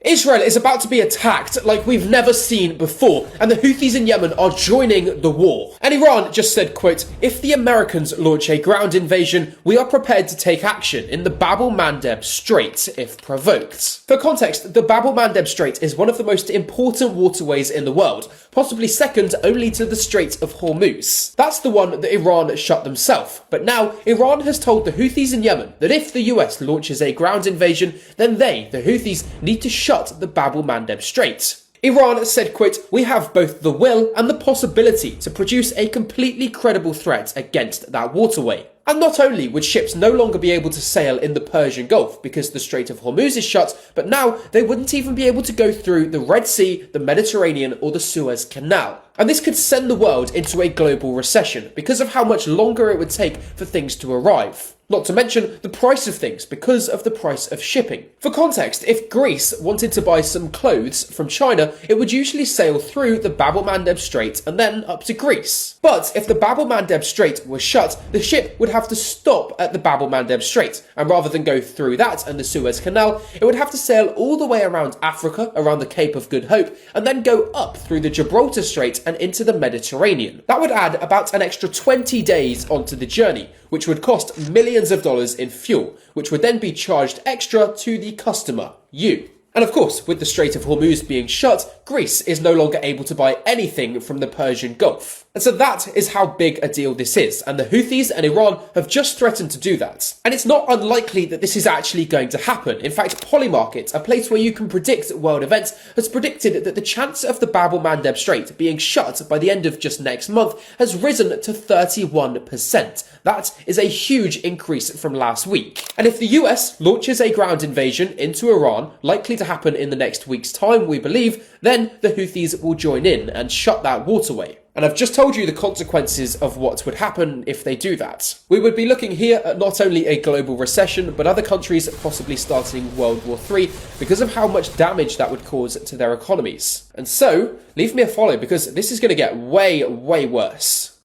Israel is about to be attacked like we've never seen before, and the Houthis in Yemen are joining the war. And Iran just said, quote, "If the Americans launch a ground invasion, we are prepared to take action in the Bab el-Mandeb Strait if provoked." For context, the Bab el-Mandeb Strait is one of the most important waterways in the world, possibly second only to the Strait of Hormuz. That's the one that Iran shut themselves. But now, Iran has told the Houthis in Yemen that if the US launches a ground invasion, then they, the Houthis, need to shut the Bab el-Mandeb Strait. Iran said, quote, "We have both the will and the possibility to produce a completely credible threat against that waterway." And not only would ships no longer be able to sail in the Persian Gulf because the Strait of Hormuz is shut, but now they wouldn't even be able to go through the Red Sea, the Mediterranean, or the Suez Canal. And this could send the world into a global recession because of how much longer it would take for things to arrive. Not to mention the price of things because of the price of shipping. For context, if Greece wanted to buy some clothes from China, it would usually sail through the Bab el-Mandeb Strait and then up to Greece. But if the Bab el-Mandeb Strait was shut, the ship would have to stop at the Bab el-Mandeb Strait, and rather than go through that and the Suez Canal, it would have to sail all the way around Africa, around the Cape of Good Hope, and then go up through the Gibraltar Strait and into the Mediterranean. That would add about an extra 20 days onto the journey, which would cost millions of dollars in fuel, which would then be charged extra to the customer, you. And of course, with the Strait of Hormuz being shut, Greece is no longer able to buy anything from the Persian Gulf. And so that is how big a deal this is, and the Houthis and Iran have just threatened to do that. And it's not unlikely that this is actually going to happen. In fact, Polymarket, a place where you can predict world events, has predicted that the chance of the Bab el-Mandeb Strait being shut by the end of just next month has risen to 31%. That is a huge increase from last week. And if the US launches a ground invasion into Iran, likely to happen in the next week's time, we believe, then the Houthis will join in and shut that waterway. And I've just told you the consequences of what would happen if they do that. We would be looking here at not only a global recession, but other countries possibly starting World War III because of how much damage that would cause to their economies. And so, leave me a follow because this is going to get way, way worse.